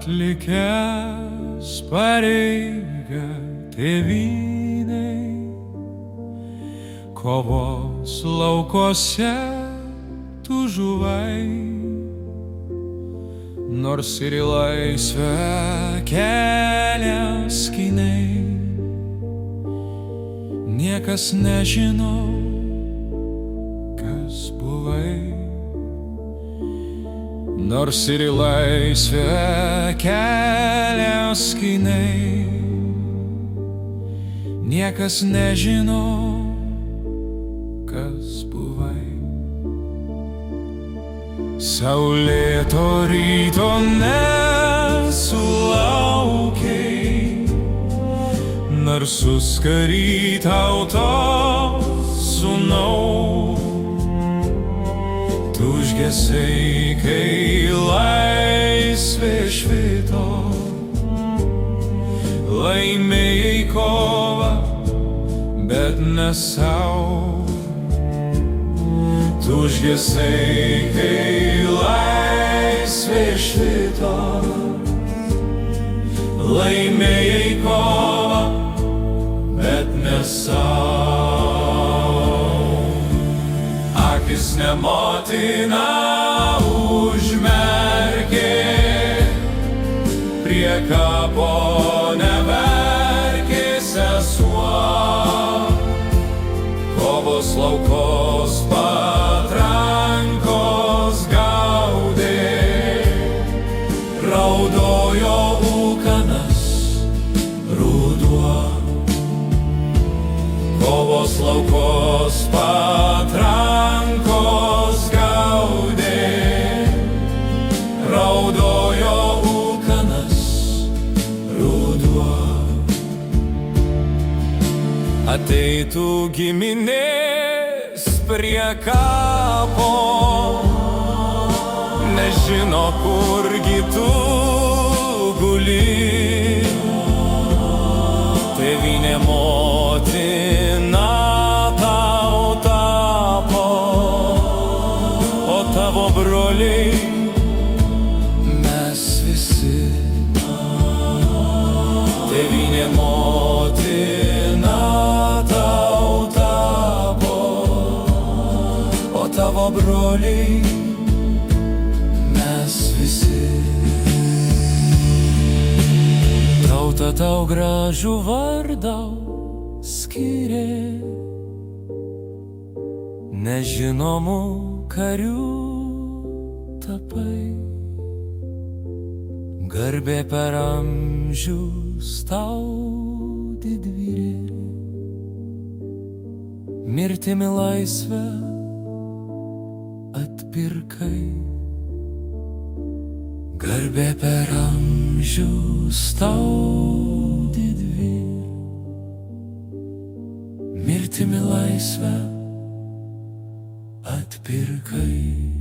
atlikęs pareigą tėvynei, kovos laukuose tu žuvai, nors ir į laisvę kelią skynei. Niekas nežino, kas buvai, nors ir į laisvę kelią skynei. Niekas nežino, kas buvai. Saulėto ryto nesulaukei, narsus kary tautos sūnau. Tu užgesei, kai laisvė švito, laimėjai kovą, bet ne sau. Tu užgesei, kai laisvė švito, laimėjai kovą, bet ne sau. Akis ne motina užmerkė, prie kapo neverkė sesuo. Kovos laukos patrankos gaudė, raudojo ūkanas ruduo. Kovos laukos patrankos gaudė, raudojo ūkanas ruduo. Ateitų giminės prie kapo, nežino, kurgi tu guli. Tėvynė motina tau tapo, o tavo broliai mes visi. Tėvynė motina tau tapo, o tavo broliai mes visi. Tauta tau gražų vardą skyrė, nežinomų karių tapai. Garbė per amžius tau didvyrė, mirtimi laisvę atpirkai. Garbė per amžius tau didvyr, mirtimi laisvę atpirkai.